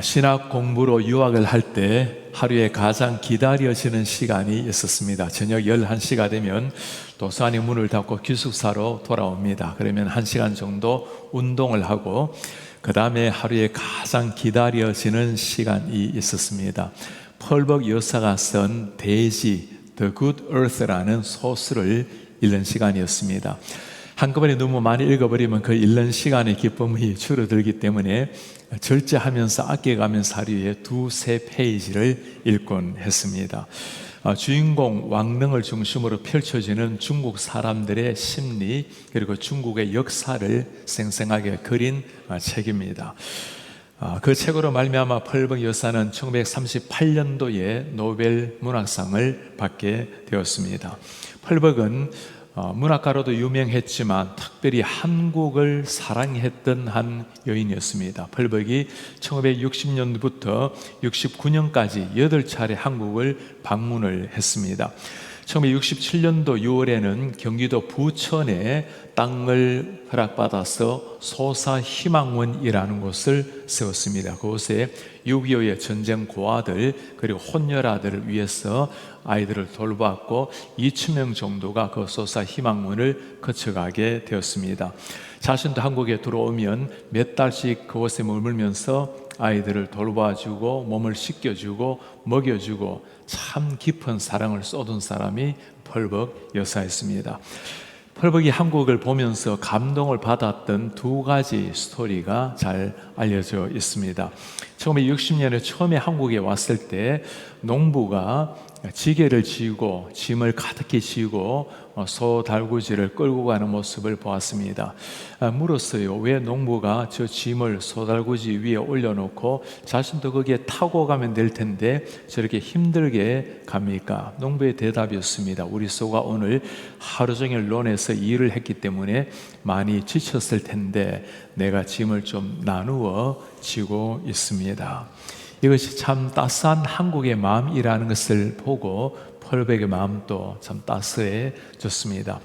신학 공부로 유학을 할 때 하루에 가장 기다려지는 시간이 있었습니다. 저녁 11시가 되면 도서관이 문을 닫고 기숙사로 돌아옵니다. 그러면 1시간 정도 운동을 하고 그 다음에 하루에 가장 기다려지는 시간이 있었습니다. 펄벅 여사가 쓴 대지 The Good Earth라는 소설을 읽는 시간이었습니다. 한꺼번에 너무 많이 읽어버리면 그 읽는 시간의 기쁨이 줄어들기 때문에 절제하면서 아껴가면서 하루에 2-3페이지를 읽곤 했습니다. 주인공 왕릉을 중심으로 펼쳐지는 중국 사람들의 심리 그리고 중국의 역사를 생생하게 그린 책입니다. 그 책으로 말미암아 펄벅 여사는 1938년도에 노벨 문학상을 받게 되었습니다. 펄벅은 문학가로도 유명했지만 특별히 한국을 사랑했던 한 여인이었습니다. 펄벅이 1960년부터 69년까지 8차례 한국을 방문을 했습니다. 1967년도 6월에는 경기도 부천에 땅을 허락받아서 소사희망원이라는 곳을 세웠습니다. 그곳에 6.25의 전쟁 고아들 그리고 혼혈아들을 위해서 아이들을 돌보았고 2,000명 정도가 그 소사희망원을 거쳐가게 되었습니다. 자신도 한국에 들어오면 몇 달씩 그곳에 머물면서 아이들을 돌봐주고 몸을 씻겨주고 먹여주고 참 깊은 사랑을 쏟은 사람이 펄벅 여사였습니다. 펄벅이 한국을 보면서 감동을 받았던 2가지 스토리가 잘 알려져 있습니다. 1960년에 처음에 한국에 왔을 때 농부가 지게를 지고 짐을 가득히 지고 소 달구지를 끌고 가는 모습을 보았습니다. 물었어요. 왜 농부가 저 짐을 소 달구지 위에 올려놓고 자신도 거기에 타고 가면 될 텐데 저렇게 힘들게 갑니까? 농부의 대답이었습니다. 우리 소가 오늘 하루 종일 논에서 일을 했기 때문에 많이 지쳤을 텐데 내가 짐을 좀 나누어 지고 있습니다. 이것이 참 따스한 한국의 마음이라는 것을 보고 펄벅의 마음도 참 따스해졌습니다.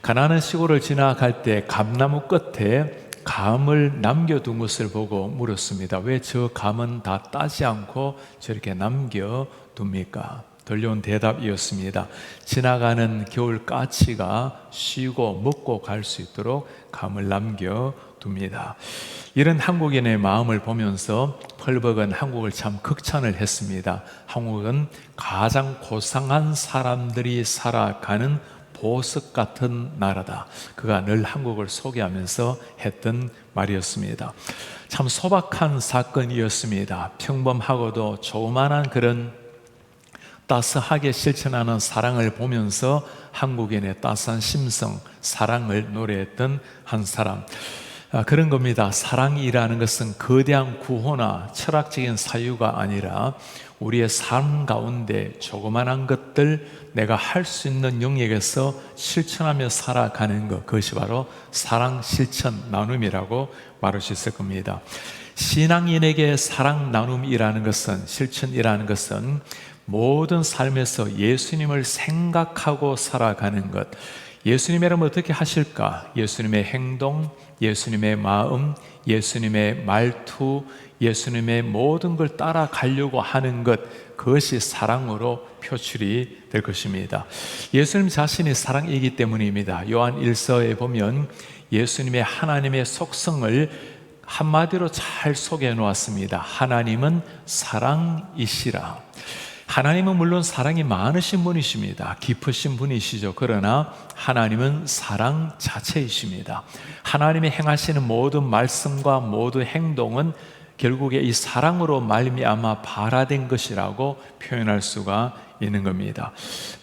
가난한 시골을 지나갈 때 감나무 끝에 감을 남겨둔 것을 보고 물었습니다. 왜 저 감은 다 따지 않고 저렇게 남겨둡니까? 들려온 대답이었습니다. 지나가는 겨울 까치가 쉬고 먹고 갈 수 있도록 감을 남겨둡니다. 이런 한국인의 마음을 보면서 펄벅은 한국을 참 극찬을 했습니다. 한국은 가장 고상한 사람들이 살아가는 보석 같은 나라다. 그가 늘 한국을 소개하면서 했던 말이었습니다. 참 소박한 사건이었습니다. 평범하고도 조그만한 그런 따스하게 실천하는 사랑을 보면서 한국인의 따스한 심성, 사랑을 노래했던 한 사람. 그런 겁니다. 사랑이라는 것은 거대한 구호나 철학적인 사유가 아니라 우리의 삶 가운데 조그만한 것들 내가 할 수 있는 영역에서 실천하며 살아가는 것, 그것이 바로 사랑 실천 나눔이라고 말할 수 있을 겁니다. 신앙인에게 사랑 나눔이라는 것은, 실천이라는 것은 모든 삶에서 예수님을 생각하고 살아가는 것. 예수님이라면 어떻게 하실까? 예수님의 행동, 예수님의 마음, 예수님의 말투, 예수님의 모든 걸 따라가려고 하는 것, 그것이 사랑으로 표출이 될 것입니다. 예수님 자신이 사랑이기 때문입니다. 요한 1서에 보면 예수님의 하나님의 속성을 한마디로 잘 소개해 놓았습니다. 하나님은 사랑이시라. 하나님은 물론 사랑이 많으신 분이십니다. 깊으신 분이시죠. 그러나 하나님은 사랑 자체이십니다. 하나님이 행하시는 모든 말씀과 모든 행동은 결국에 이 사랑으로 말미암아 발화된 것이라고 표현할 수가 있는 겁니다.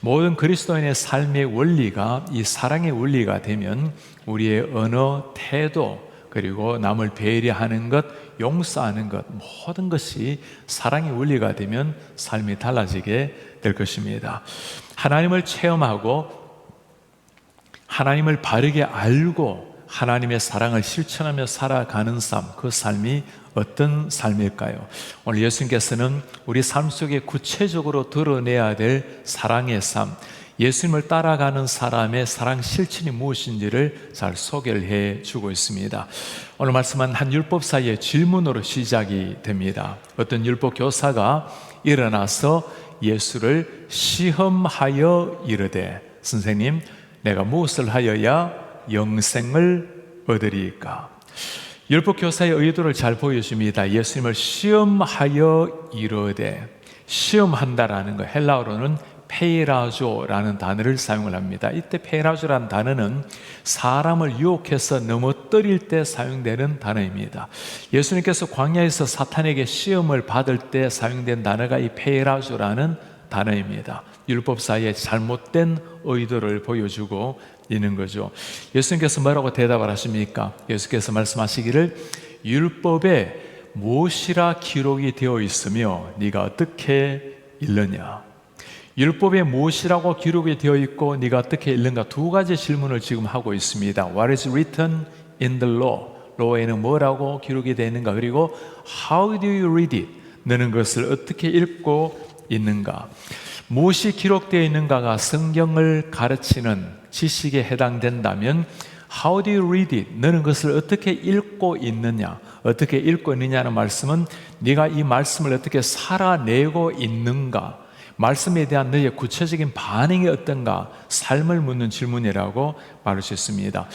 모든 그리스도인의 삶의 원리가 이 사랑의 원리가 되면 우리의 언어, 태도, 그리고 남을 배려하는 것, 용서하는 것, 모든 것이 사랑의 원리가 되면 삶이 달라지게 될 것입니다. 하나님을 체험하고 하나님을 바르게 알고 하나님의 사랑을 실천하며 살아가는 삶, 그 삶이 어떤 삶일까요? 오늘 예수님께서는 우리 삶 속에 구체적으로 드러내야 될 사랑의 삶, 예수님을 따라가는 사람의 사랑 실천이 무엇인지를 잘 소개를 해주고 있습니다. 오늘 말씀은 한 율법사의 질문으로 시작이 됩니다. 어떤 율법 교사가 일어나서 예수를 시험하여 이르되, 선생님, 내가 무엇을 하여야 영생을 얻으리까? 율법 교사의 의도를 잘 보여줍니다. 예수님을 시험하여 이르되, 시험한다라는 거, 헬라어로는 페이라조라는 단어를 사용을 합니다. 이때 페이라조라는 단어는 사람을 유혹해서 넘어뜨릴 때 사용되는 단어입니다. 예수님께서 광야에서 사탄에게 시험을 받을 때 사용된 단어가 이 페이라조라는 단어입니다. 율법사의 잘못된 의도를 보여주고 있는 거죠. 예수님께서 뭐라고 대답을 하십니까? 예수께서 말씀하시기를 율법에 무엇이라 기록이 되어 있으며 네가 어떻게 읽느냐? 율법에 무엇이라고 기록이 되어 있고 네가 어떻게 읽는가? 두 가지 질문을 지금 하고 있습니다. What is written in the law? law에는 뭐라고 기록이 되어 있는가? 그리고 How do you read it? 너는 그것을 어떻게 읽고 있는가? 무엇이 기록되어 있는가가 성경을 가르치는 지식에 해당된다면 How do you read it? 너는 그것을 어떻게 읽고 있느냐? 어떻게 읽고 있느냐는 말씀은 네가 이 말씀을 어떻게 살아내고 있는가? 말씀에 대한 너의 구체적인 반응이 어떤가? 삶을 묻는 질문이라고 말할 수 있습니다.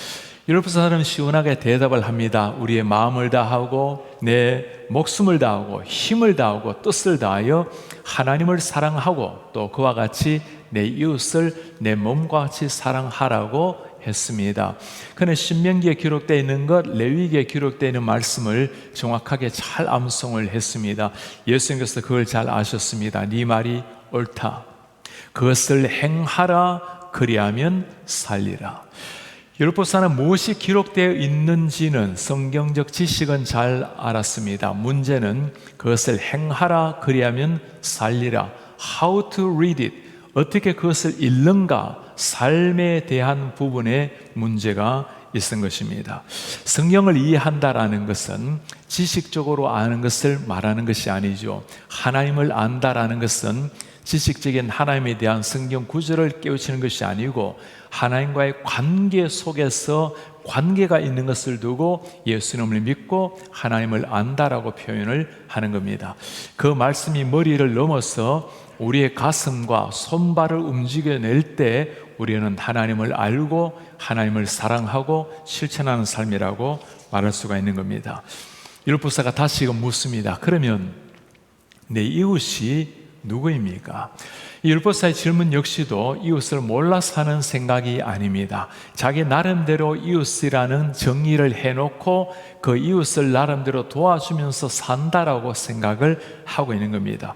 율법사는 시원하게 대답을 합니다. 우리의 마음을 다하고 내 목숨을 다하고 힘을 다하고 뜻을 다하여 하나님을 사랑하고 또 그와 같이 내 이웃을 내 몸과 같이 사랑하라고 했습니다. 그는 신명기에 기록되어 있는 것, 레위기에 기록되어 있는 말씀을 정확하게 잘 암송을 했습니다. 예수님께서 그걸 잘 아셨습니다. 네 말이 옳다. 그것을 행하라. 그리하면 살리라. 율법사는 무엇이 기록되어 있는지는 성경적 지식은 잘 알았습니다. 문제는 그것을 행하라. 그리하면 살리라. How to read it. 어떻게 그것을 읽는가? 삶에 대한 부분에 문제가 있은 것입니다. 성경을 이해한다라는 것은 지식적으로 아는 것을 말하는 것이 아니죠. 하나님을 안다라는 것은 지식적인 하나님에 대한 성경 구절을 깨우치는 것이 아니고 하나님과의 관계 속에서 관계가 있는 것을 두고 예수님을 믿고 하나님을 안다라고 표현을 하는 겁니다. 그 말씀이 머리를 넘어서 우리의 가슴과 손발을 움직여낼 때 우리는 하나님을 알고 하나님을 사랑하고 실천하는 삶이라고 말할 수가 있는 겁니다. 율법사가 다시금 묻습니다. 그러면 내 이웃이 누구입니까? 이 율법사의 질문 역시도 이웃을 몰라서 하는 생각이 아닙니다. 자기 나름대로 이웃이라는 정의를 해놓고 그 이웃을 나름대로 도와주면서 산다라고 생각을 하고 있는 겁니다.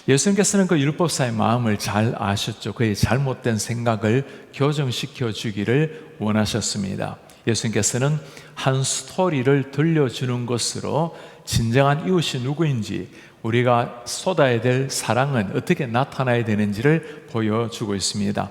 예수님께서는 그 율법사의 마음을 잘 아셨죠. 그의 잘못된 생각을 교정시켜 주기를 원하셨습니다. 예수님께서는 한 스토리를 들려주는 것으로 진정한 이웃이 누구인지, 우리가 쏟아야 될 사랑은 어떻게 나타나야 되는지를 보여주고 있습니다.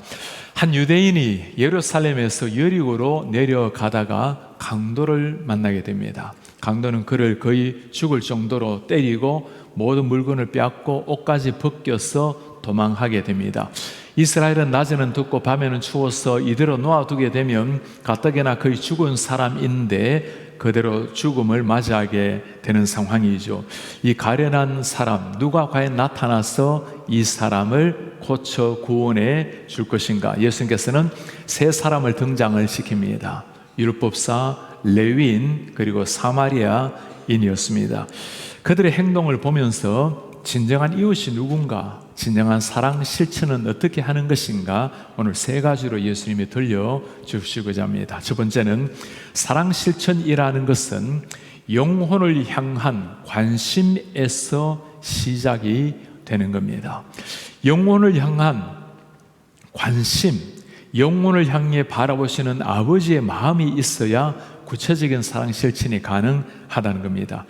한 유대인이 예루살렘에서 여리고로 내려가다가 강도를 만나게 됩니다. 강도는 그를 거의 죽을 정도로 때리고 모든 물건을 빼앗고 옷까지 벗겨서 도망하게 됩니다. 이스라엘은 낮에는 덥고 밤에는 추워서 이대로 놓아두게 되면 가뜩이나 거의 죽은 사람인데 그대로 죽음을 맞이하게 되는 상황이죠. 이 가련한 사람, 누가 과연 나타나서 이 사람을 고쳐 구원해 줄 것인가? 예수님께서는 세 사람을 등장을 시킵니다. 율법사, 레위인, 그리고 사마리아인이었습니다. 그들의 행동을 보면서 진정한 이웃이 누군가, 진정한 사랑 실천은 어떻게 하는 것인가, 오늘 세 가지로 예수님이 들려주시고자 합니다. 첫 번째는 사랑 실천이라는 것은 영혼을 향한 관심에서 시작이 되는 겁니다. 영혼을 향한 관심, 영혼을 향해 바라보시는 아버지의 마음이 있어야 구체적인 사랑 실천이 가능하다는 겁니다.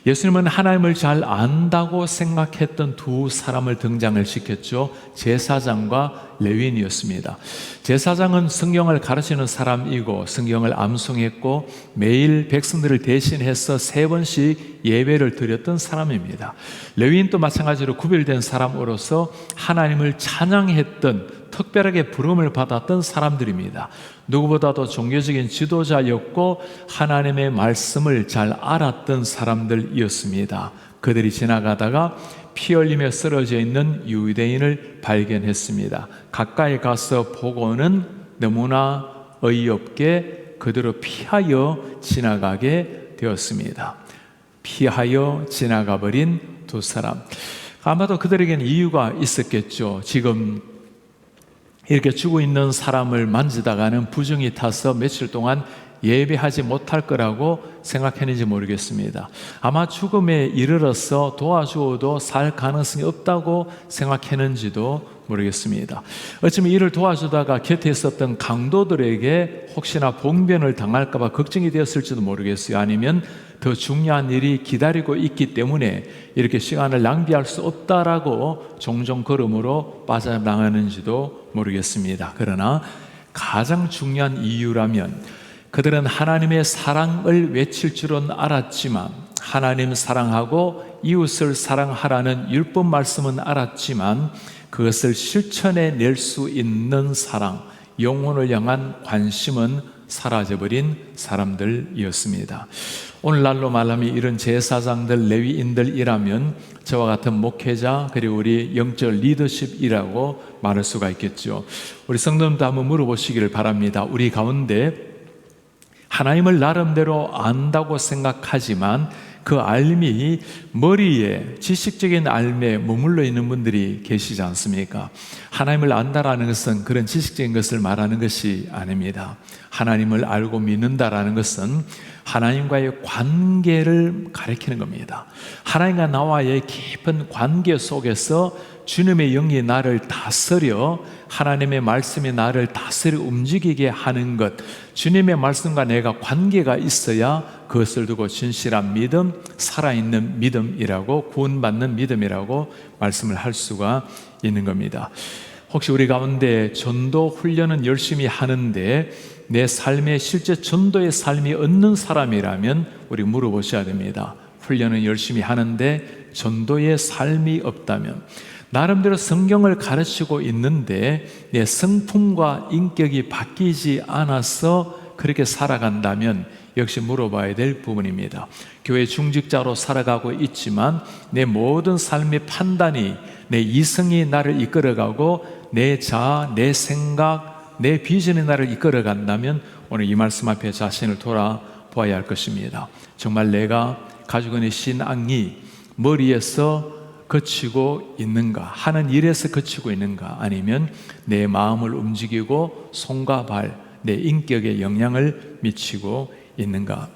예수님은 하나님을 잘 안다고 생각했던 두 사람을 등장을 시켰죠. 제사장과 레위인이었습니다. 제사장은 성경을 가르치는 사람이고 성경을 암송했고 매일 백성들을 대신해서 3번씩 예배를 드렸던 사람입니다. 레위인도 마찬가지로 구별된 사람으로서 하나님을 찬양했던 특별하게 부름을 받았던 사람들입니다. 누구보다도 종교적인 지도자였고 하나님의 말씀을 잘 알았던 사람들이었습니다. 그들이 지나가다가 피 흘리며 쓰러져 있는 유대인을 발견했습니다. 가까이 가서 보고는 너무나 어이없게 그대로 피하여 지나가게 되었습니다. 피하여 지나가 버린 두 사람. 아마도 그들에게는 이유가 있었겠죠. 지금 이렇게 죽어 있는 사람을 만지다가는 부정이 타서 며칠 동안 예배하지 못할 거라고 생각했는지 모르겠습니다. 아마 죽음에 이르러서 도와주어도 살 가능성이 없다고 생각했는지도 모르겠습니다. 어쩌면 이를 도와주다가 곁에 있었던 강도들에게 혹시나 봉변을 당할까 봐 걱정이 되었을지도 모르겠어요. 아니면 더 중요한 일이 기다리고 있기 때문에 이렇게 시간을 낭비할 수 없다라고 종종 걸음으로 빠져나가는지도 모르겠습니다. 그러나 가장 중요한 이유라면 그들은 하나님의 사랑을 외칠 줄은 알았지만, 하나님 사랑하고 이웃을 사랑하라는 율법 말씀은 알았지만 그것을 실천해 낼 수 있는 사랑, 영혼을 향한 관심은 사라져버린 사람들이었습니다. 오늘날로 말하면 이런 제사장들, 레위인들이라면 저와 같은 목회자, 그리고 우리 영적 리더십이라고 말할 수가 있겠죠. 우리 성도님도 한번 물어보시기를 바랍니다. 우리 가운데 하나님을 나름대로 안다고 생각하지만 그 알미 머리에, 지식적인 알미에 머물러 있는 분들이 계시지 않습니까? 하나님을 안다라는 것은 그런 지식적인 것을 말하는 것이 아닙니다. 하나님을 알고 믿는다라는 것은 하나님과의 관계를 가리키는 겁니다. 하나님과 나와의 깊은 관계 속에서 주님의 영이 나를 다스려, 하나님의 말씀이 나를 다스려 움직이게 하는 것, 주님의 말씀과 내가 관계가 있어야 그것을 두고 진실한 믿음, 살아있는 믿음이라고, 구원받는 믿음이라고 말씀을 할 수가 있는 겁니다. 혹시 우리 가운데 전도 훈련은 열심히 하는데 내 삶에 실제 전도의 삶이 없는 사람이라면 우리 물어보셔야 됩니다. 훈련은 열심히 하는데 전도의 삶이 없다면, 나름대로 성경을 가르치고 있는데 내 성품과 인격이 바뀌지 않아서 그렇게 살아간다면 역시 물어봐야 될 부분입니다. 교회 중직자로 살아가고 있지만 내 모든 삶의 판단이, 내 이성이 나를 이끌어가고 내 자아, 내 생각, 내 비전이 나를 이끌어간다면 오늘 이 말씀 앞에 자신을 돌아보아야 할 것입니다. 정말 내가 가지고 있는 신앙이 머리에서 그치고 있는가, 하는 일에서 그치고 있는가, 아니면 내 마음을 움직이고 손과 발, 내 인격에 영향을 미치고 있는가.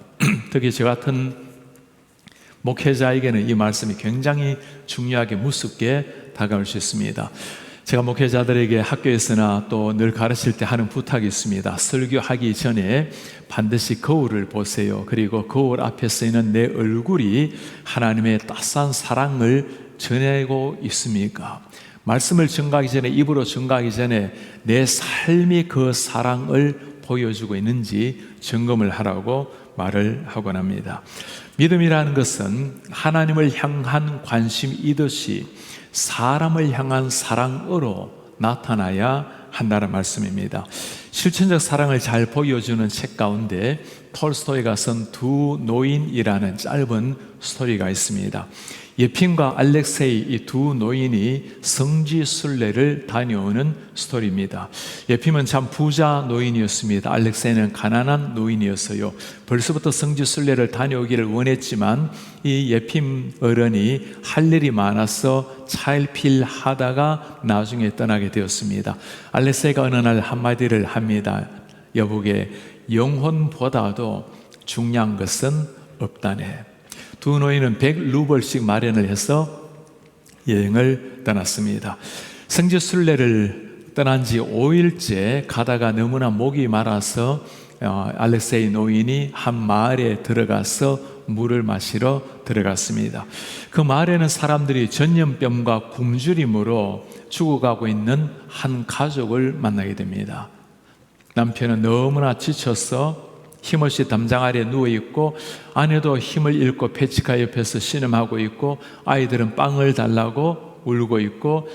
특히 저 같은 목회자에게는 이 말씀이 굉장히 중요하게 무섭게 다가올 수 있습니다. 제가 목회자들에게 학교에서나 또 늘 가르칠 때 하는 부탁이 있습니다. 설교하기 전에 반드시 거울을 보세요. 그리고 거울 앞에 쓰이는 내 얼굴이 하나님의 따스한 사랑을 전하고 있습니까? 말씀을 전가하기 전에, 입으로 전가하기 전에 내 삶이 그 사랑을 보여주고 있는지 점검을 하라고 말을 하곤 합니다. 믿음이라는 것은 하나님을 향한 관심이듯이 사람을 향한 사랑으로 나타나야 한다는 말씀입니다. 실천적 사랑을 잘 보여주는 책 가운데 톨스토이가 쓴 두 노인이라는 짧은 스토리가 있습니다. 예핀과 알렉세이, 이 두 노인이 성지순례를 다녀오는 스토리입니다. 예핀은 참 부자 노인이었습니다. 알렉세이는 가난한 노인이었어요. 벌써부터 성지순례를 다녀오기를 원했지만 이 예핀 어른이 할 일이 많아서 차일피일하다가 나중에 떠나게 되었습니다. 알렉세이가 어느 날 한마디를 합니다. 여보게, 영혼보다도 중요한 것은 없다네. 두 노인은 100루벌씩 마련을 해서 여행을 떠났습니다. 성지순례를 떠난 지 5일째 가다가 너무나 목이 마라서 알렉세이 노인이 한 마을에 들어가서 물을 마시러 들어갔습니다. 그 마을에는 사람들이 전염병과 굶주림으로 죽어가고 있는 한 가족을 만나게 됩니다. 남편은 너무나 지쳐서 힘없이 담장 아래 누워있고, 아내도 힘을 잃고 페치카 옆에서 신음하고 있고, 아이들은 빵을 달라고 울고 있고,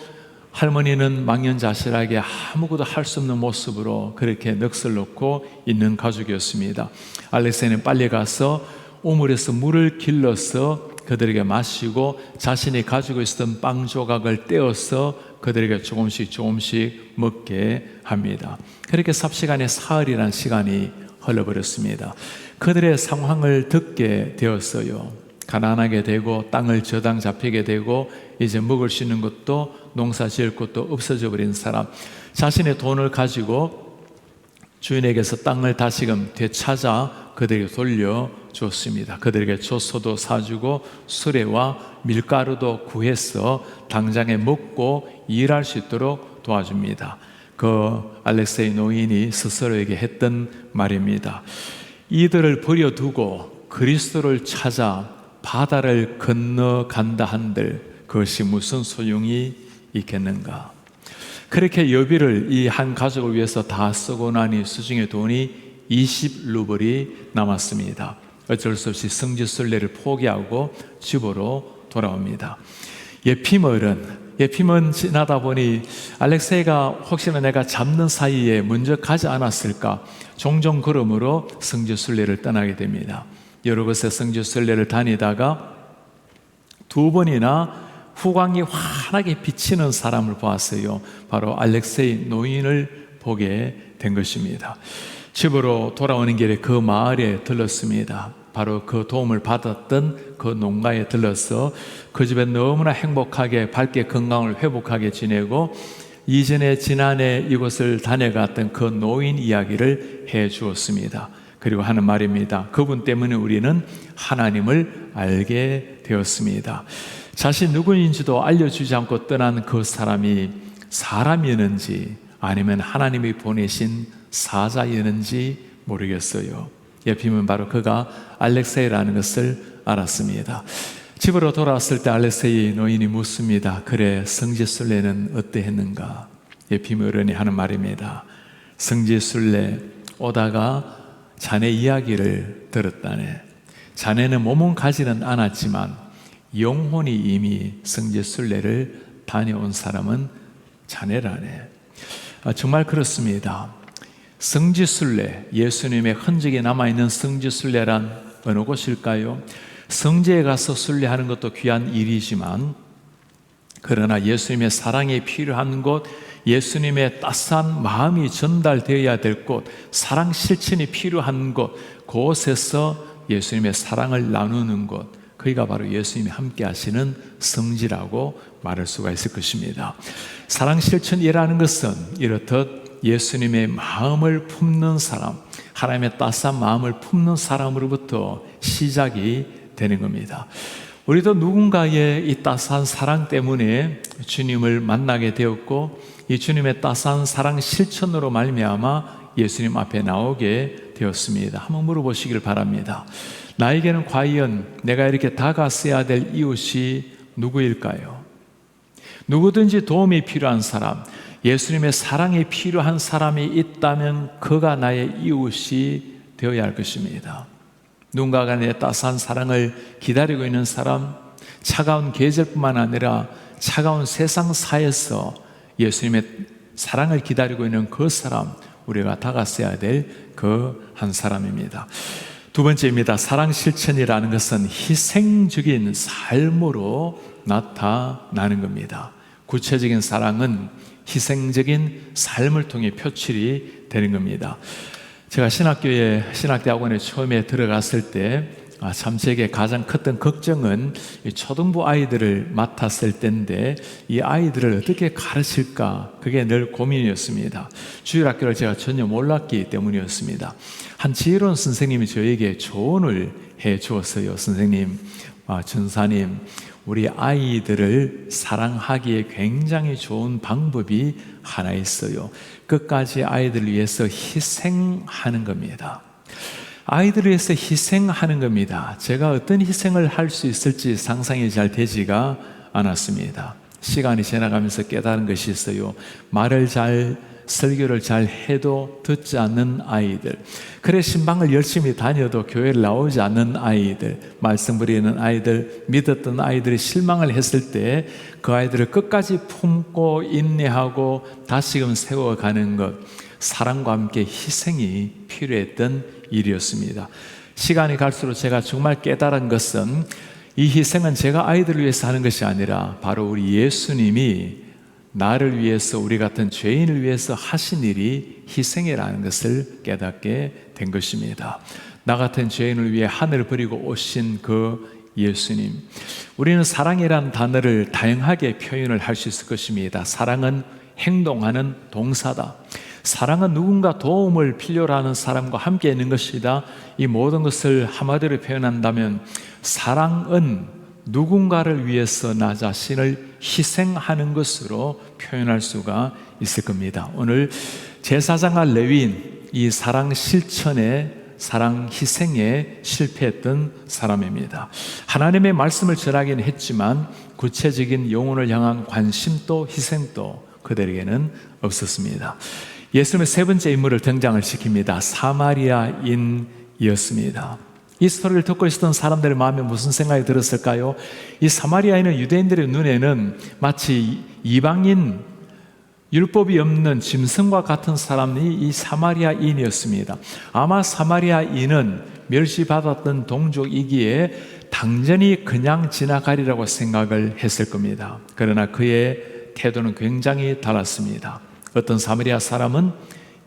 할머니는 망연자실하게 아무것도 할 수 없는 모습으로 그렇게 넋을 놓고 있는 가족이었습니다. 알렉세이는 빨리 가서 우물에서 물을 길러서 그들에게 마시고 자신이 가지고 있었던 빵 조각을 떼어서 그들에게 조금씩 먹게 합니다. 그렇게 삽시간에 사흘이라는 시간이 흘러버렸습니다. 그들의 상황을 듣게 되었어요. 가난하게 되고 땅을 저당 잡히게 되고 이제 먹을 수 있는 것도 농사 지을 것도 없어져 버린 사람, 자신의 돈을 가지고 주인에게서 땅을 다시금 되찾아 그들에게 돌려줬습니다. 그들에게 젖소도 사주고 수레와 밀가루도 구해서 당장에 먹고 일할 수 있도록 도와줍니다. 그 알렉세이 노인이 스스로에게 했던 말입니다. 이들을 버려두고 그리스도를 찾아 바다를 건너간다 한들 그것이 무슨 소용이 있겠는가. 그렇게 여비를 이 한 가족을 위해서 다 쓰고 나니 수중에 돈이 20루블이 남았습니다. 어쩔 수 없이 성지순례를 포기하고 집으로 돌아옵니다. 예피머는 지나다 보니 알렉세이가 혹시나 내가 잡는 사이에 먼저 가지 않았을까 종종 걸음으로 성지순례를 떠나게 됩니다. 여러 곳에 성지순례를 다니다가 두 번이나 후광이 환하게 비치는 사람을 보았어요. 바로 알렉세이 노인을 보게 된 것입니다. 집으로 돌아오는 길에 그 마을에 들렀습니다. 바로 그 도움을 받았던 그 농가에 들러서 그 집에 너무나 행복하게 밝게 건강을 회복하게 지내고 이전에 지난해 이곳을 다녀갔던 그 노인 이야기를 해 주었습니다. 그리고 하는 말입니다. 그분 때문에 우리는 하나님을 알게 되었습니다. 자신 누구인지도 알려주지 않고 떠난 그 사람이 사람이었는지 아니면 하나님이 보내신 사자였는지 모르겠어요. 예피면 바로 그가 알렉세이라는 것을 알았습니다. 집으로 돌아왔을 때 알렉세이 노인이 묻습니다. 그래, 성지순례는 어떠했는가? 예피면 어른이 하는 말입니다. 성지순례 오다가 자네 이야기를 들었다네. 자네는 몸은 가지는 않았지만 영혼이 이미 성지순례를 다녀온 사람은 자네라네. 정말 그렇습니다. 성지순례, 예수님의 흔적이 남아있는 성지순례란 어느 곳일까요? 성지에 가서 순례하는 것도 귀한 일이지만 그러나 예수님의 사랑이 필요한 곳, 예수님의 따스한 마음이 전달되어야 될 곳, 사랑 실천이 필요한 곳, 그곳에서 예수님의 사랑을 나누는 곳, 그가 바로 예수님이 함께 하시는 성지라고 말할 수가 있을 것입니다. 사랑 실천이라는 것은 이렇듯 예수님의 마음을 품는 사람, 하나님의 따스한 마음을 품는 사람으로부터 시작이 되는 겁니다. 우리도 누군가의 이 따스한 사랑 때문에 주님을 만나게 되었고 이 주님의 따스한 사랑 실천으로 말미암아 예수님 앞에 나오게 되었습니다. 한번 물어보시길 바랍니다. 나에게는 과연 내가 이렇게 다가서야 될 이웃이 누구일까요? 누구든지 도움이 필요한 사람, 예수님의 사랑이 필요한 사람이 있다면 그가 나의 이웃이 되어야 할 것입니다. 누군가가 내 따스한 사랑을 기다리고 있는 사람, 차가운 계절뿐만 아니라 차가운 세상사에서 예수님의 사랑을 기다리고 있는 그 사람, 우리가 다가서야 될 그 한 사람입니다. 두 번째입니다. 사랑 실천이라는 것은 희생적인 삶으로 나타나는 겁니다. 구체적인 사랑은 희생적인 삶을 통해 표출이 되는 겁니다. 제가 신학대학원에 처음에 들어갔을 때 참 제게 가장 컸던 걱정은 초등부 아이들을 맡았을 때인데 이 아이들을 어떻게 가르칠까, 그게 늘 고민이었습니다. 주일학교를 제가 전혀 몰랐기 때문이었습니다. 한 지혜로운 선생님이 저에게 조언을 해 주었어요. 선생님, 전사님, 우리 아이들을 사랑하기에 굉장히 좋은 방법이 하나 있어요. 끝까지 아이들을 위해서 희생하는 겁니다. 아이들을 위해서 희생하는 겁니다. 제가 어떤 희생을 할 수 있을지 상상이 잘 되지가 않았습니다. 시간이 지나가면서 깨달은 것이 있어요. 말을 잘 설교를 잘 해도 듣지 않는 아이들, 그래 신방을 열심히 다녀도 교회를 나오지 않는 아이들, 말씀 부리는 아이들, 믿었던 아이들이 실망을 했을 때 그 아이들을 끝까지 품고 인내하고 다시금 세워가는 것, 사랑과 함께 희생이 필요했던 일이었습니다. 시간이 갈수록 제가 정말 깨달은 것은 이 희생은 제가 아이들을 위해서 하는 것이 아니라 바로 우리 예수님이 나를 위해서, 우리 같은 죄인을 위해서 하신 일이 희생이라는 것을 깨닫게 된 것입니다. 나 같은 죄인을 위해 하늘을 버리고 오신 그 예수님. 우리는 사랑이라는 단어를 다양하게 표현을 할 수 있을 것입니다. 사랑은 행동하는 동사다. 사랑은 누군가 도움을 필요로 하는 사람과 함께 있는 것이다. 이 모든 것을 한마디로 표현한다면 사랑은 누군가를 위해서 나 자신을 희생하는 것으로 표현할 수가 있을 겁니다. 오늘 제사장과 레위인, 이 사랑 실천에, 사랑 희생에 실패했던 사람입니다. 하나님의 말씀을 전하긴 했지만 구체적인 영혼을 향한 관심도 희생도 그들에게는 없었습니다. 예수님의 세 번째 인물을 등장을 시킵니다. 사마리아인이었습니다. 이 스토리를 듣고 있었던 사람들의 마음에 무슨 생각이 들었을까요? 이 사마리아인은 유대인들의 눈에는 마치 이방인, 율법이 없는 짐승과 같은 사람이 이 사마리아인이었습니다. 아마 사마리아인은 멸시받았던 동족이기에 당연히 그냥 지나가리라고 생각을 했을 겁니다. 그러나 그의 태도는 굉장히 달랐습니다. 어떤 사마리아 사람은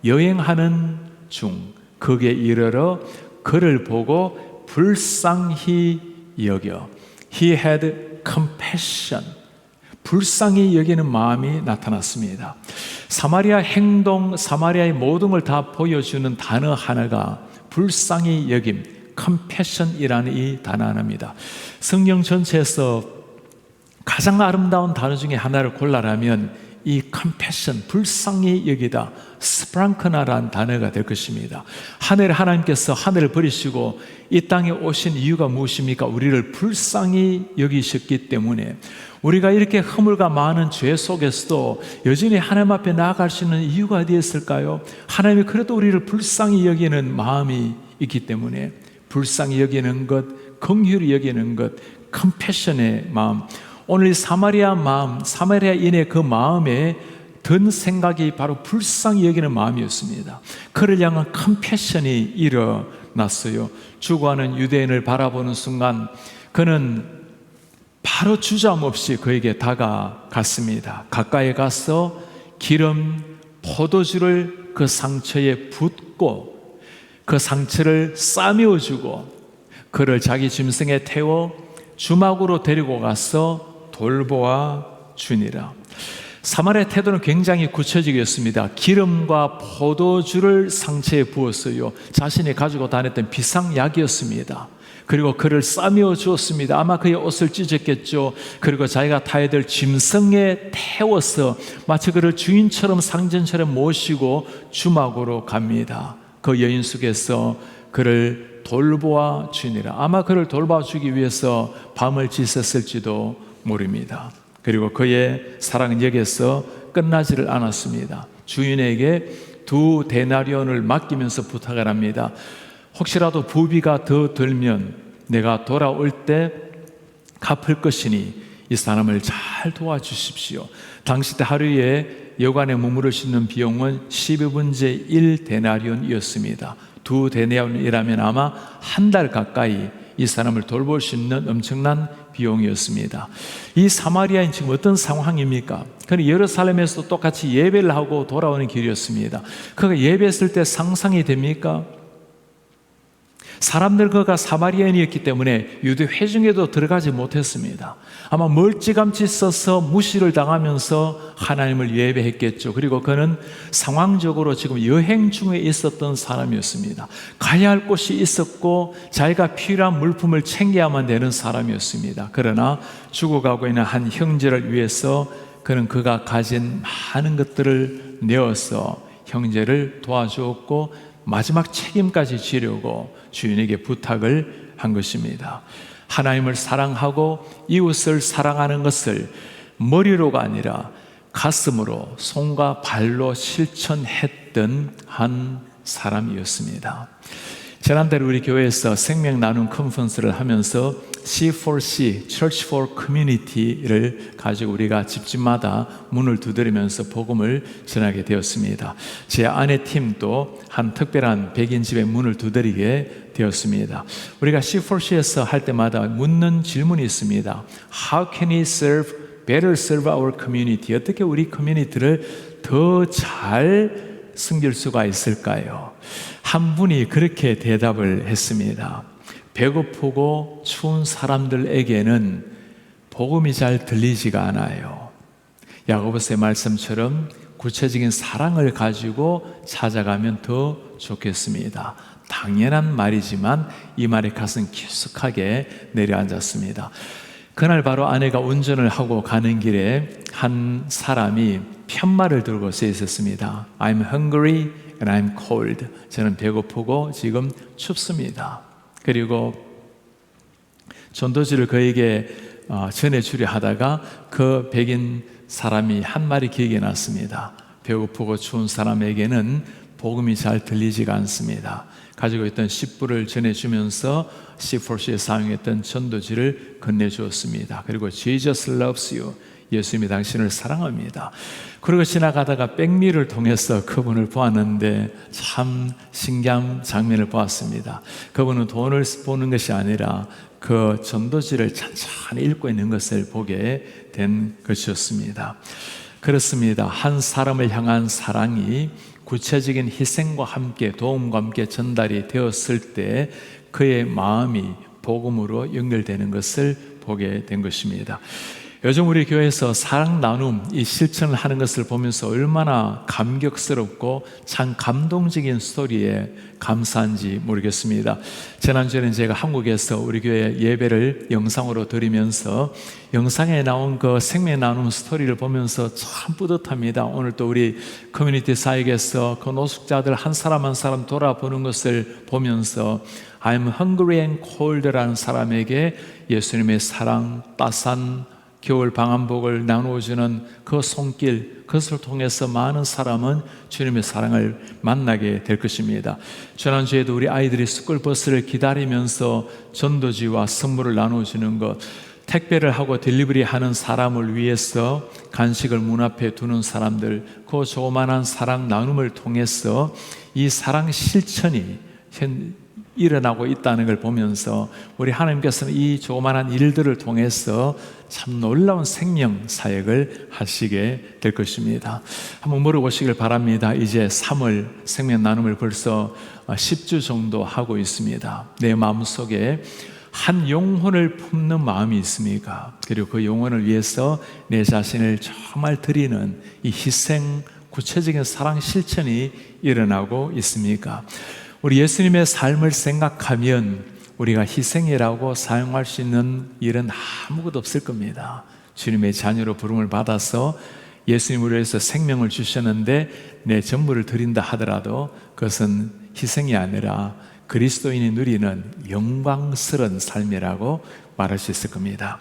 여행하는 중 거기에 이르러 그를 보고 불쌍히 여겨, He had compassion, 불쌍히 여기는 마음이 나타났습니다. 사마리아 행동, 사마리아의 모든 걸 다 보여주는 단어 하나가 불쌍히 여김, compassion이라는 이 단어 하나입니다. 성경 전체에서 가장 아름다운 단어 중에 하나를 골라라면 이 compassion, 불쌍히 여기다, 스프랑크나라는 단어가 될 것입니다. 하늘 하나님께서 하늘을 버리시고 이 땅에 오신 이유가 무엇입니까? 우리를 불쌍히 여기셨기 때문에, 우리가 이렇게 허물과 많은 죄 속에서도 여전히 하나님 앞에 나아갈 수 있는 이유가 어디에 있을까요? 하나님이 그래도 우리를 불쌍히 여기는 마음이 있기 때문에, 불쌍히 여기는 것, 긍휼히 여기는 것, 컴패션의 마음. 오늘 이 사마리아 마음, 사마리아인의 그 마음에 든 생각이 바로 불쌍히 여기는 마음이었습니다. 그를 향한 컴패션이 일어났어요. 죽어가는 유대인을 바라보는 순간 그는 바로 주저함없이 그에게 다가갔습니다. 가까이 가서 기름, 포도주를 그 상처에 붓고 그 상처를 싸매어주고 그를 자기 짐승에 태워 주막으로 데리고 가서 돌보아 주니라. 사마리아의 태도는 굉장히 구체적이었습니다. 기름과 포도주를 상처에 부었어요. 자신이 가지고 다녔던 비상약이었습니다. 그리고 그를 싸매어 주었습니다. 아마 그의 옷을 찢었겠죠. 그리고 자기가 타야 될 짐승에 태워서 마치 그를 주인처럼, 상전처럼 모시고 주막으로 갑니다. 그 여인 속에서 그를 돌보아 주니라. 아마 그를 돌보아 주기 위해서 밤을 지샜을지도 모릅니다. 그리고 그의 사랑은 여기에서 끝나지를 않았습니다. 주인에게 2 데나리온을 맡기면서 부탁을 합니다. 혹시라도 부비가 더 들면 내가 돌아올 때 갚을 것이니 이 사람을 잘 도와주십시오. 당시 때 하루에 여관에 머무를 수 있는 비용은 12분의 1 데나리온이었습니다. 2 데나리온이라면 아마 한 달 가까이 이 사람을 돌볼 수 있는 엄청난 비용이었습니다. 이 사마리아인 지금 어떤 상황입니까? 그는 예루살렘에서 똑같이 예배를 하고 돌아오는 길이었습니다. 그가 예배했을 때 상상이 됩니까? 사람들 그가 사마리아인이었기 때문에 유대 회중에도 들어가지 못했습니다. 아마 멀찌감치 써서 무시를 당하면서 하나님을 예배했겠죠. 그리고 그는 상황적으로 지금 여행 중에 있었던 사람이었습니다. 가야 할 곳이 있었고 자기가 필요한 물품을 챙겨야만 되는 사람이었습니다. 그러나 죽어가고 있는 한 형제를 위해서 그는 그가 가진 많은 것들을 내어서 형제를 도와주었고 마지막 책임까지 지려고 주인에게 부탁을 한 것입니다. 하나님을 사랑하고 이웃을 사랑하는 것을 머리로가 아니라 가슴으로 손과 발로 실천했던 한 사람이었습니다. 지난달 우리 교회에서 생명 나눔 컨퍼런스를 하면서 C4C, Church for Community를 가지고 우리가 집집마다 문을 두드리면서 복음을 전하게 되었습니다. 제 아내 팀도 한 특별한 백인 집에 문을 두드리게 되었습니다. 우리가 C4C에서 할 때마다 묻는 질문이 있습니다. How can we better serve our community? 어떻게 우리 커뮤니티를 더 잘 섬길 수가 있을까요? 한 분이 그렇게 대답을 했습니다. 배고프고 추운 사람들에게는 복음이 잘 들리지가 않아요. 야고보서의 말씀처럼 구체적인 사랑을 가지고 찾아가면 더 좋겠습니다. 당연한 말이지만 이 말에 가슴 깊숙하게 내려앉았습니다. 그날 바로 아내가 운전을 하고 가는 길에 한 사람이 편말을 들고 서 있었습니다. I'm hungry and I'm cold. 저는 배고프고 지금 춥습니다. 그리고 전도지를 그에게 전해주려 하다가 그 백인 사람이 한 말이 기억이 났습니다. 배고프고 추운 사람에게는 복음이 잘 들리지가 않습니다. 가지고 있던 10불을 전해주면서 C4C에 사용했던 전도지를 건네주었습니다. 그리고 Jesus loves you. 예수님이 당신을 사랑합니다. 그리고 지나가다가 백미를 통해서 그분을 보았는데 참 신기한 장면을 보았습니다. 그분은 돈을 보는 것이 아니라 그 전도지를 천천히 읽고 있는 것을 보게 된 것이었습니다. 그렇습니다. 한 사람을 향한 사랑이 구체적인 희생과 함께 도움과 함께 전달이 되었을 때 그의 마음이 복음으로 연결되는 것을 보게 된 것입니다. 요즘 우리 교회에서 사랑 나눔 이 실천을 하는 것을 보면서 얼마나 감격스럽고 참 감동적인 스토리에 감사한지 모르겠습니다. 지난주에는 제가 한국에서 우리 교회 예배를 영상으로 드리면서 영상에 나온 그 생명 나눔 스토리를 보면서 참 뿌듯합니다. 오늘 또 우리 커뮤니티 사역에서 그 노숙자들 한 사람 한 사람 돌아보는 것을 보면서 I'm hungry and cold라는 사람에게 예수님의 사랑, 따스한 겨울 방한복을 나누어주는 그 손길, 그것을 통해서 많은 사람은 주님의 사랑을 만나게 될 것입니다. 지난주에도 우리 아이들이 스쿨버스를 기다리면서 전도지와 선물을 나누어주는 것, 택배를 하고 딜리버리 하는 사람을 위해서 간식을 문 앞에 두는 사람들, 그 조그만한 사랑 나눔을 통해서 이 사랑 실천이 일어나고 있다는 걸 보면서 우리 하나님께서는 이 조그마한 일들을 통해서 참 놀라운 생명 사역을 하시게 될 것입니다. 한번 물어보시길 바랍니다. 이제 3월 생명 나눔을 벌써 10주 정도 하고 있습니다. 내 마음속에 한 영혼을 품는 마음이 있습니까? 그리고 그 영혼을 위해서 내 자신을 정말 드리는 이 희생, 구체적인 사랑 실천이 일어나고 있습니까? 우리 예수님의 삶을 생각하면 우리가 희생이라고 사용할 수 있는 일은 아무것도 없을 겁니다. 주님의 자녀로 부름을 받아서 예수님을 위해서 생명을 주셨는데 내 전부를 드린다 하더라도 그것은 희생이 아니라 그리스도인이 누리는 영광스러운 삶이라고 말할 수 있을 겁니다.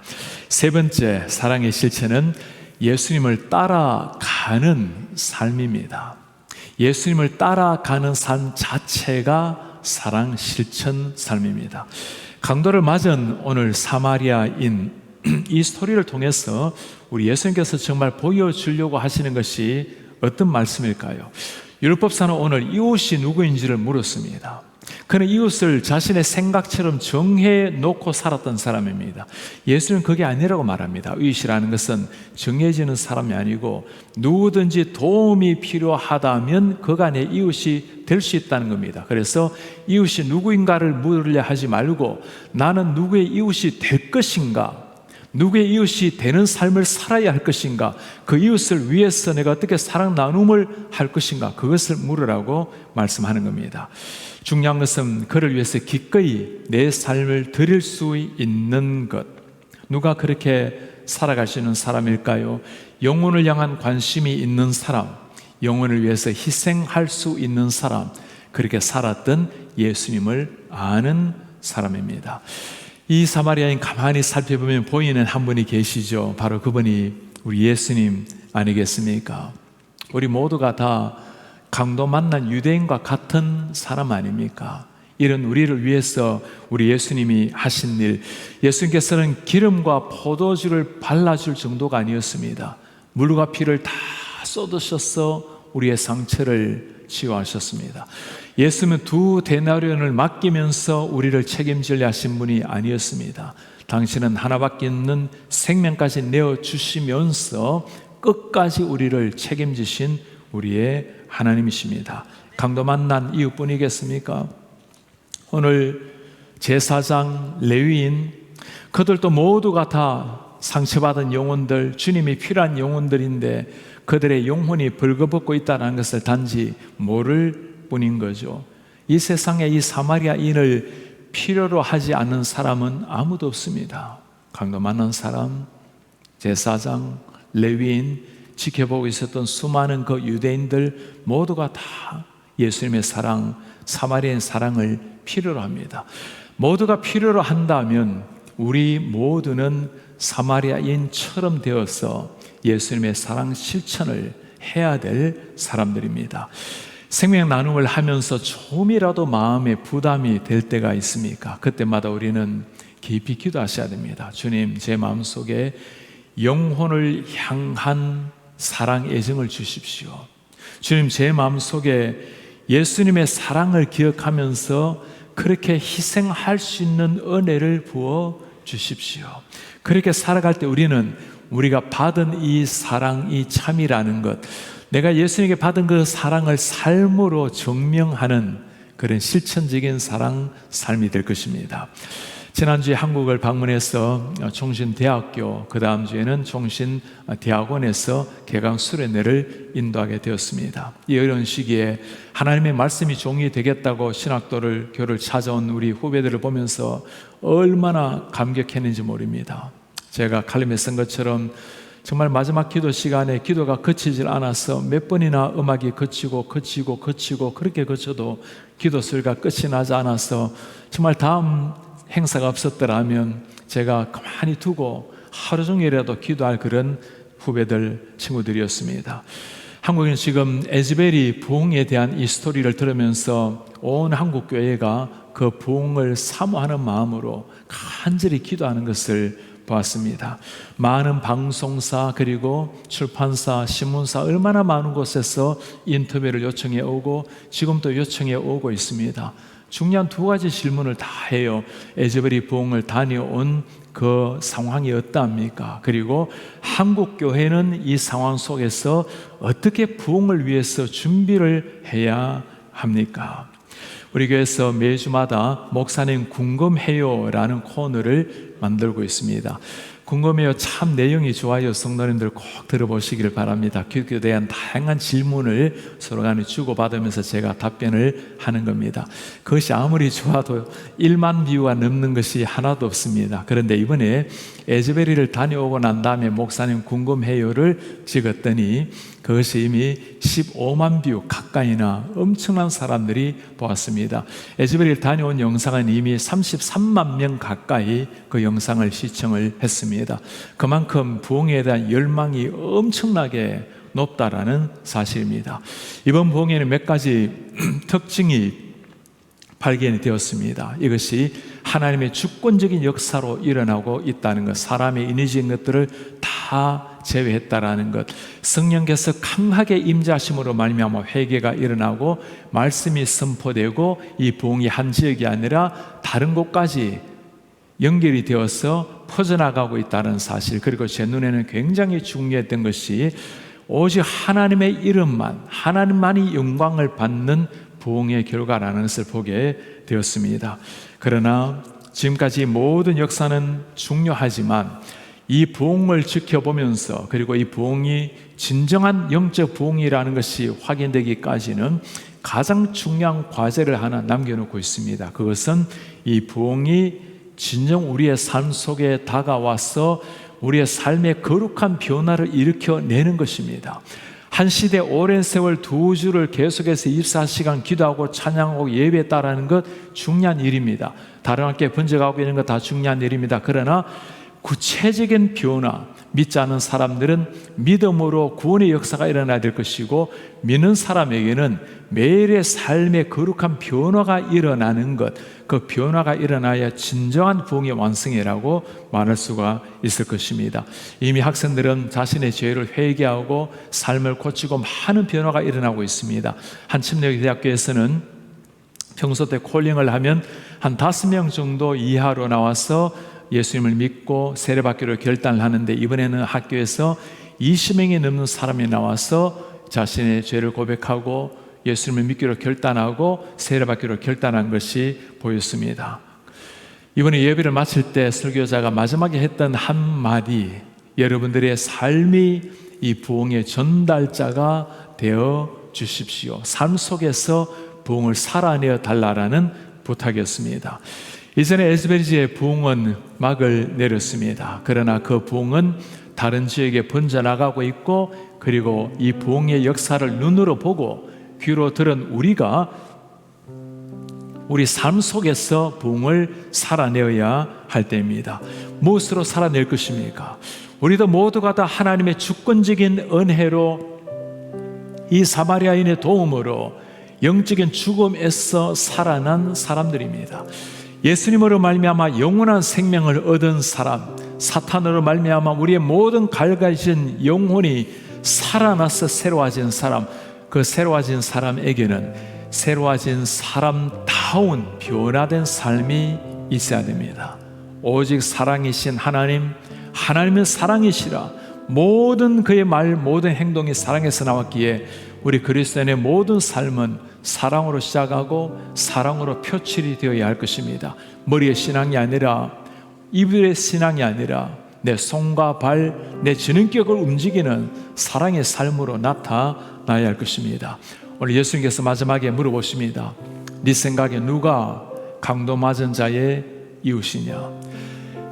세 번째 사랑의 실천은 예수님을 따라가는 삶입니다. 예수님을 따라가는 삶 자체가 사랑 실천 삶입니다. 강도를 맞은 오늘 사마리아인 이 스토리를 통해서 우리 예수님께서 정말 보여주려고 하시는 것이 어떤 말씀일까요? 율법사는 오늘 이웃이 누구인지를 물었습니다. 그는 이웃을 자신의 생각처럼 정해놓고 살았던 사람입니다. 예수는 그게 아니라고 말합니다. 이웃이라는 것은 정해지는 사람이 아니고 누구든지 도움이 필요하다면 그가 내 이웃이 될 수 있다는 겁니다. 그래서 이웃이 누구인가를 물으려 하지 말고 나는 누구의 이웃이 될 것인가, 누구의 이웃이 되는 삶을 살아야 할 것인가, 그 이웃을 위해서 내가 어떻게 사랑 나눔을 할 것인가, 그것을 물으라고 말씀하는 겁니다. 중요한 것은 그를 위해서 기꺼이 내 삶을 드릴 수 있는 것. 누가 그렇게 살아가시는 사람일까요? 영혼을 향한 관심이 있는 사람, 영혼을 위해서 희생할 수 있는 사람, 그렇게 살았던 예수님을 아는 사람입니다. 이 사마리아인 가만히 살펴보면 보이는 한 분이 계시죠. 바로 그분이 우리 예수님 아니겠습니까? 우리 모두가 다 강도 만난 유대인과 같은 사람 아닙니까? 이런 우리를 위해서 우리 예수님이 하신 일, 예수님께서는 기름과 포도주를 발라줄 정도가 아니었습니다. 물과 피를 다 쏟으셔서 우리의 상처를 치유하셨습니다. 예수님은 2 데나리온을 맡기면서 우리를 책임지려 하신 분이 아니었습니다. 당신은 하나밖에 없는 생명까지 내어주시면서 끝까지 우리를 책임지신 우리의 하나님이십니다. 강도 만난 이유뿐이겠습니까? 오늘 제사장, 레위인, 그들도 모두가 다 상처받은 영혼들, 주님이 필요한 영혼들인데 그들의 영혼이 벌거벗고 있다는 것을 단지 모를 뿐인 거죠. 이 세상에 이 사마리아인을 필요로 하지 않는 사람은 아무도 없습니다. 강도 만난 사람, 제사장, 레위인, 지켜보고 있었던 수많은 그 유대인들 모두가 다 예수님의 사랑, 사마리아인 사랑을 필요로 합니다. 모두가 필요로 한다면 우리 모두는 사마리아인처럼 되어서 예수님의 사랑 실천을 해야 될 사람들입니다. 생명 나눔을 하면서 조금이라도 마음에 부담이 될 때가 있습니까? 그때마다 우리는 깊이 기도하셔야 됩니다. 주님, 제 마음속에 영혼을 향한 사랑, 애정을 주십시오. 주님, 제 마음속에 예수님의 사랑을 기억하면서 그렇게 희생할 수 있는 은혜를 부어 주십시오. 그렇게 살아갈 때 우리가 받은 이 사랑이 참이라는 것, 내가 예수님에게 받은 그 사랑을 삶으로 증명하는 그런 실천적인 사랑 삶이 될 것입니다. 지난주에 한국을 방문해서 종신대학교, 그 다음 주에는 종신대학원에서 개강 수련회를 인도하게 되었습니다. 이 어려운 시기에 하나님의 말씀이 종이 되겠다고 신학교를 찾아온 우리 후배들을 보면서 얼마나 감격했는지 모릅니다. 제가 칼럼에 쓴 것처럼 정말 마지막 기도 시간에 기도가 그치질 않아서 몇 번이나 음악이 그치고 그렇게 그쳐도 기도 소리가 끝이 나지 않아서 정말 다음 행사가 없었더라면 제가 가만히 두고 하루 종일이라도 기도할 그런 후배들, 친구들이었습니다. 한국은 지금 에즈베리 부흥에 대한 이 스토리를 들으면서 온 한국 교회가 그 부흥을 사모하는 마음으로 간절히 기도하는 것을 보았습니다. 많은 방송사, 그리고 출판사, 신문사, 얼마나 많은 곳에서 인터뷰를 요청해 오고 지금도 요청해 오고 있습니다. 중요한 2가지 질문을 다 해요. 에즈베리 부흥을 다녀온 그 상황이 어떠합니까? 그리고 한국 교회는 이 상황 속에서 어떻게 부흥을 위해서 준비를 해야 합니까? 우리 교회에서 매주마다 목사님 궁금해요라는 코너를 만들고 있습니다. 궁금해요. 참 내용이 좋아요. 성도님들 꼭 들어보시기를 바랍니다. 기독교에 대한 다양한 질문을 서로 간에 주고받으면서 제가 답변을 하는 겁니다. 그것이 아무리 좋아도 1만 뷰가 넘는 것이 하나도 없습니다. 그런데 이번에 에즈베리를 다녀오고 난 다음에 목사님 궁금해요를 찍었더니 그것이 이미 15만 뷰 가까이나 엄청난 사람들이 보았습니다. 에즈베리를 다녀온 영상은 이미 33만 명 가까이 그 영상을 시청을 했습니다. 그만큼 부흥에 대한 열망이 엄청나게 높다라는 사실입니다. 이번 부흥에는 몇 가지 특징이 발견이 되었습니다. 이것이 하나님의 주권적인 역사로 일어나고 있다는 것, 사람의 인위적인 것들을 다 제외했다라는 것, 성령께서 강하게 임재하심으로 말미암아 회개가 일어나고 말씀이 선포되고 이 부흥이 한 지역이 아니라 다른 곳까지 연결이 되어서 퍼져나가고 있다는 사실, 그리고 제 눈에는 굉장히 중요했던 것이 오직 하나님의 이름만, 하나님만이 영광을 받는 부흥의 결과라는 것을 보게 되었습니다. 그러나 지금까지 모든 역사는 중요하지만 이 부흥을 지켜보면서, 그리고 이 부흥이 진정한 영적 부흥이라는 것이 확인되기까지는 가장 중요한 과제를 하나 남겨놓고 있습니다. 그것은 이 부흥이 진정 우리의 삶 속에 다가와서 우리의 삶의 거룩한 변화를 일으켜내는 것입니다. 한 시대 오랜 세월 2주를 계속해서 24시간 기도하고 찬양하고 예배했다라는 것 중요한 일입니다. 다른 학교에 번져가고 있는 것 다 중요한 일입니다. 그러나 구체적인 변화, 믿지 않는 사람들은 믿음으로 구원의 역사가 일어나야 될 것이고, 믿는 사람에게는 매일의 삶의 거룩한 변화가 일어나는 것, 그 변화가 일어나야 진정한 부흥의 완성이라고 말할 수가 있을 것입니다. 이미 학생들은 자신의 죄를 회개하고 삶을 고치고 많은 변화가 일어나고 있습니다. 한 침례대학교에서는 평소 때 콜링을 하면 한 5명 정도 이하로 나와서 예수님을 믿고 세례받기로 결단을 하는데, 이번에는 학교에서 20명이 넘는 사람이 나와서 자신의 죄를 고백하고 예수님을 믿기로 결단하고 세례받기로 결단한 것이 보였습니다. 이번에 예배를 마칠 때 설교자가 마지막에 했던 한마디, 여러분들의 삶이 이 부흥의 전달자가 되어 주십시오. 삶 속에서 부흥을 살아내어 달라라는 부탁이었습니다. 이전에 에스베리지의 부흥은 막을 내렸습니다. 그러나 그 부흥은 다른 지역에 번져나가고 있고, 그리고 이 부흥의 역사를 눈으로 보고 귀로 들은 우리가 우리 삶 속에서 부흥을 살아내어야 할 때입니다. 무엇으로 살아낼 것입니까? 우리도 모두가 다 하나님의 주권적인 은혜로 이 사마리아인의 도움으로 영적인 죽음에서 살아난 사람들입니다. 예수님으로 말미암아 영원한 생명을 얻은 사람, 사탄으로 말미암아 우리의 모든 갈가진 영혼이 살아나서 새로워진 사람, 그 새로워진 사람에게는 새로워진 사람다운 변화된 삶이 있어야 됩니다. 오직 사랑이신 하나님, 하나님은 사랑이시라. 모든 그의 말, 모든 행동이 사랑에서 나왔기에 우리 그리스도인의 모든 삶은 사랑으로 시작하고 사랑으로 표출이 되어야 할 것입니다. 머리의 신앙이 아니라, 이불의 신앙이 아니라 내 손과 발, 내 지능격을 움직이는 사랑의 삶으로 나타나야 할 것입니다. 오늘 예수님께서 마지막에 물어보십니다. 네 생각에 누가 강도 맞은 자의 이웃이냐?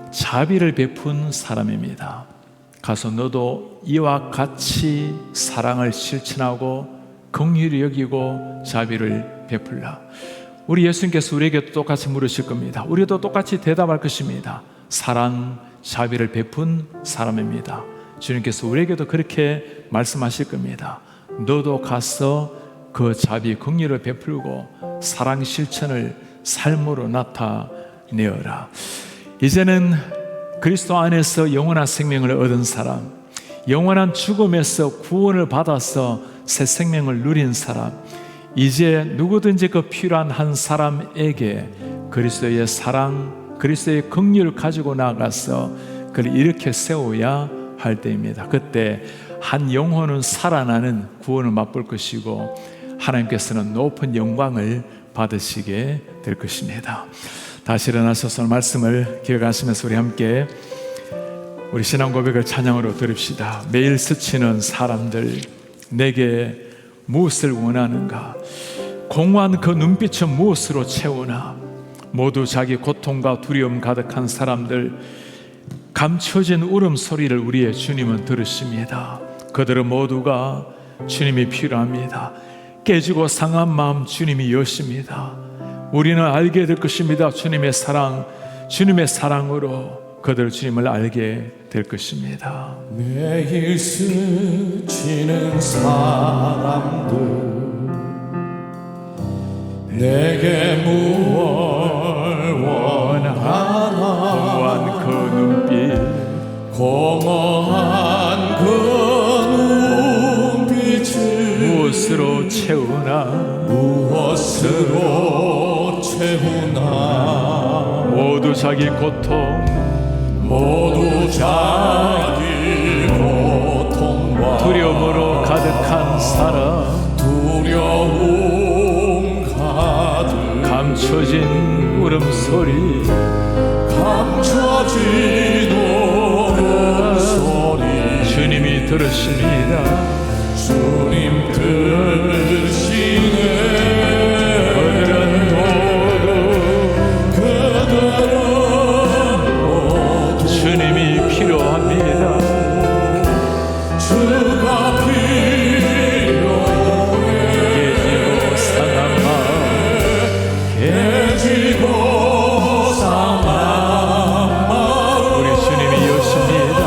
자비를 베푼 사람입니다. 가서 너도 이와 같이 사랑을 실천하고 긍휼히 여기고 자비를 베풀라. 우리 예수님께서 우리에게도 똑같이 물으실 겁니다. 우리도 똑같이 대답할 것입니다. 사랑, 자비를 베푼 사람입니다. 주님께서 우리에게도 그렇게 말씀하실 겁니다. 너도 가서 그 자비, 긍휼을 베풀고 사랑 실천을 삶으로 나타내어라. 이제는 그리스도 안에서 영원한 생명을 얻은 사람, 영원한 죽음에서 구원을 받아서 새 생명을 누린 사람, 이제 누구든지 그 필요한 한 사람에게 그리스도의 사랑, 그리스도의 긍휼을 가지고 나가서 그를 일으켜 세워야 할 때입니다. 그때 한 영혼은 살아나는 구원을 맛볼 것이고, 하나님께서는 높은 영광을 받으시게 될 것입니다. 다시 일어나셔서 말씀을 기억하시면서 우리 함께 우리 신앙 고백을 찬양으로 드립시다. 매일 스치는 사람들, 내게 무엇을 원하는가? 공허한 그 눈빛은 무엇으로 채우나? 모두 자기 고통과 두려움 가득한 사람들, 감춰진 울음소리를 우리의 주님은 들으십니다. 그들은 모두가 주님이 필요합니다. 깨지고 상한 마음 주님이 여십니다. 우리는 알게 될 것입니다. 주님의 사랑, 주님의 사랑으로 그들 주님을 알게 될 것입니다. 매일 스치는 사람들, 내게 무엇 원하나? 공허한 그 눈빛, 공허한 그 눈빛을 무엇으로 채우나? 무엇으로 채우나? 모두 자기 고통, 모두 자기 고통과 두려움으로 가득한 사람, 두려움 가득 감춰진 울음소리, 감춰진 울음소리 주님이 들으십니다. 주님 들으시네. 주님이 필요합니다. 주가 필요해. 깨지고 상한 마음, 깨지고 상한 마음 우리 주님이 여십니다.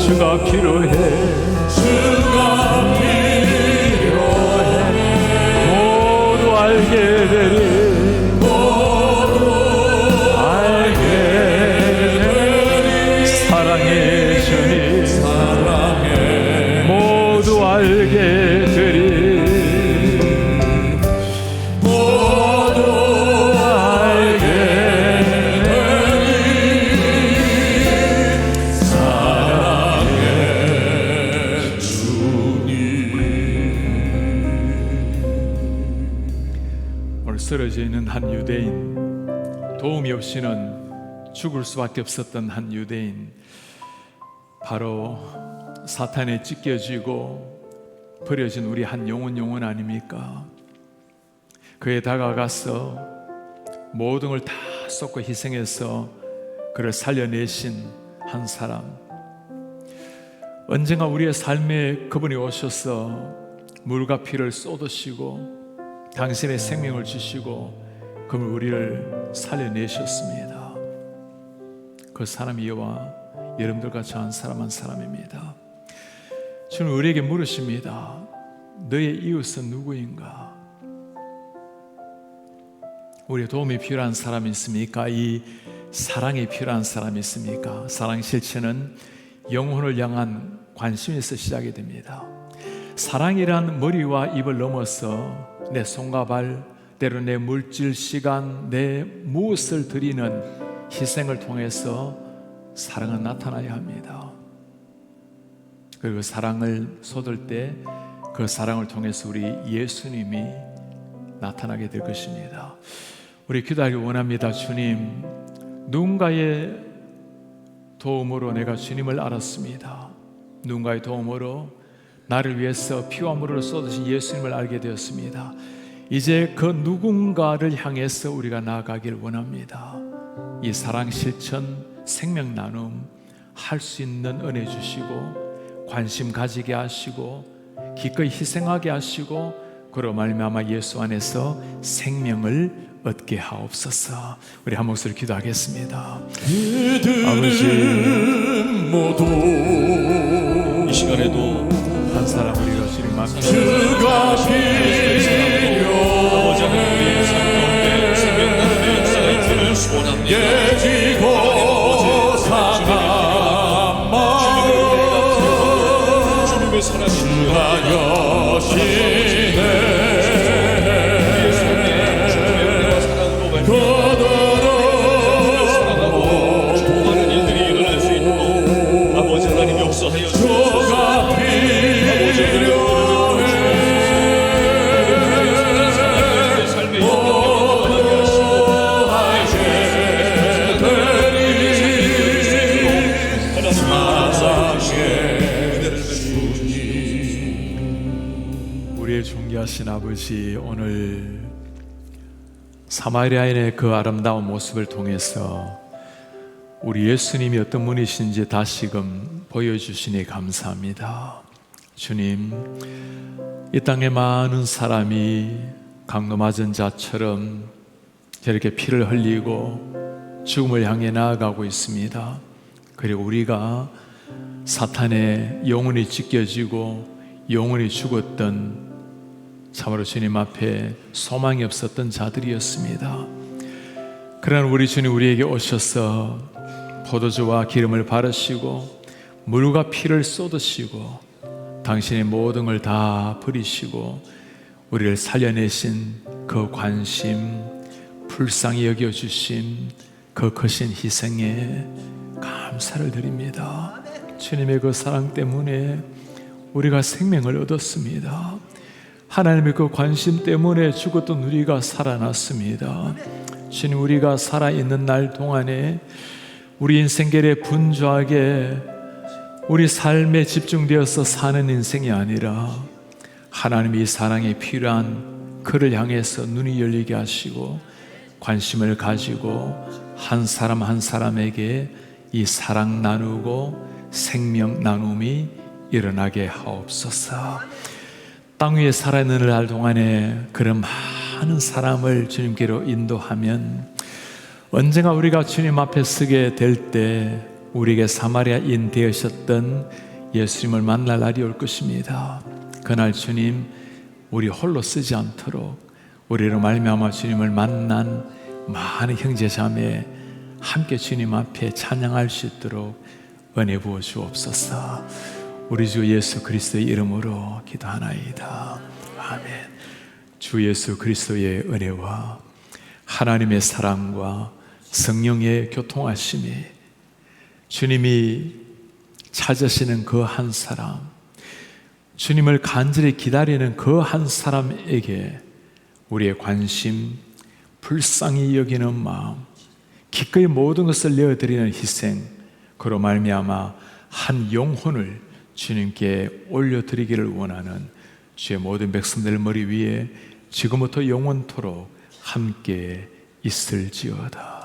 주가 필요해. 주가 필요해. 모두 알게 되리. 알게 되리. 사랑해 주님. 사랑해. 모두 알게 되리. 쓰러져 있는 한 유대인, 도움이 없이는 죽을 수밖에 없었던 한 유대인, 바로 사탄에 찢겨지고 버려진 우리 한 영혼 아닙니까? 그에 다가가서 모든 걸 다 쏟고 희생해서 그를 살려내신 한 사람. 언젠가 우리의 삶에 그분이 오셔서 물과 피를 쏟으시고 당신의 생명을 주시고 그분 우리를 살려내셨습니다. 그 사람이 여와 여러분들과 저 한 사람 한 사람입니다. 주는 우리에게 물으십니다. 너의 이웃은 누구인가? 우리의 도움이 필요한 사람이 있습니까? 이 사랑이 필요한 사람이 있습니까? 사랑 실체는 영혼을 향한 관심에서 시작이 됩니다. 사랑이란 머리와 입을 넘어서 내 손과 발, 때로 내 물질, 시간, 내 무엇을 드리는 희생을 통해서 사랑은 나타나야 합니다. 그리고 사랑을 쏟을 때 그 사랑을 통해서 우리 예수님이 나타나게 될 것입니다. 우리 기도하기 원합니다. 주님, 누군가의 도움으로 내가 주님을 알았습니다. 누군가의 도움으로 나를 위해서 피와 물을 쏟으신 예수님을 알게 되었습니다. 이제 그 누군가를 향해서 우리가 나아가길 원합니다. 이 사랑 실천, 생명 나눔 할 수 있는 은혜 주시고 관심 가지게 하시고 기꺼이 희생하게 하시고 그로 말미암아 예수 안에서 생명을 얻게 하옵소서. 우리 한 목소리 기도하겠습니다. 아버지, 모두 이 시간에도 한 사람 우리가 주님 앞에 주가 필요해. 아버지 하나님의 삶 가운데 생명 나눔의 역사가 있기를 소원합니다. 깨지고 상한 마음 주님의 사랑이 주가 여시네. 우리의 삶에 주님의 은혜와 사랑으로 말미암아 사랑하고 축복하는 일들이 일어날 수 있도록 아버지 하나님 역사하여 주옵소서. 아버지 하나님 삶의 영광을 나게 하시고 우리의 존귀하신 아버지, 오늘 사마리아인의 그 아름다운 모습을 통해서 우리 예수님이 어떤 분이신지 다시금 보여주시니 감사합니다. 주님, 이 땅에 많은 사람이 강도 맞은 자처럼 저렇게 피를 흘리고 죽음을 향해 나아가고 있습니다. 그리고 우리가 사탄의 영혼이 찢겨지고 영혼이 죽었던, 참으로 주님 앞에 소망이 없었던 자들이었습니다. 그러나 우리 주님 우리에게 오셔서 포도주와 기름을 바르시고 물과 피를 쏟으시고 당신의 모든 걸 다 버리시고 우리를 살려내신 그 관심, 불쌍히 여겨주신 그 크신 희생에 감사를 드립니다. 주님의 그 사랑 때문에 우리가 생명을 얻었습니다. 하나님의 그 관심 때문에 죽었던 우리가 살아났습니다. 주님, 우리가 살아있는 날 동안에 우리 인생길에 분주하게 우리 삶에 집중되어서 사는 인생이 아니라 하나님이 사랑에 필요한 그를 향해서 눈이 열리게 하시고 관심을 가지고 한 사람 한 사람에게 이 사랑 나누고 생명 나눔이 일어나게 하옵소서. 땅 위에 살아있는 날 동안에 그런 많은 사람을 주님께로 인도하면 언젠가 우리가 주님 앞에 서게 될 때 우리에게 사마리아인 되으셨던 예수님을 만날 날이 올 것입니다. 그날 주님 우리 홀로 쓰지 않도록 우리로 말미암아 주님을 만난 많은 형제 자매 함께 주님 앞에 찬양할 수 있도록 은혜 부어 주옵소서. 우리 주 예수 그리스도의 이름으로 기도하나이다. 아멘. 주 예수 그리스도의 은혜와 하나님의 사랑과 성령의 교통하심이 주님이 찾으시는 그 한 사람, 주님을 간절히 기다리는 그 한 사람에게 우리의 관심, 불쌍히 여기는 마음, 기꺼이 모든 것을 내어드리는 희생, 그로 말미암아 한 영혼을 주님께 올려드리기를 원하는 주의 모든 백성들 머리 위에 지금부터 영원토록 함께 있을지어다.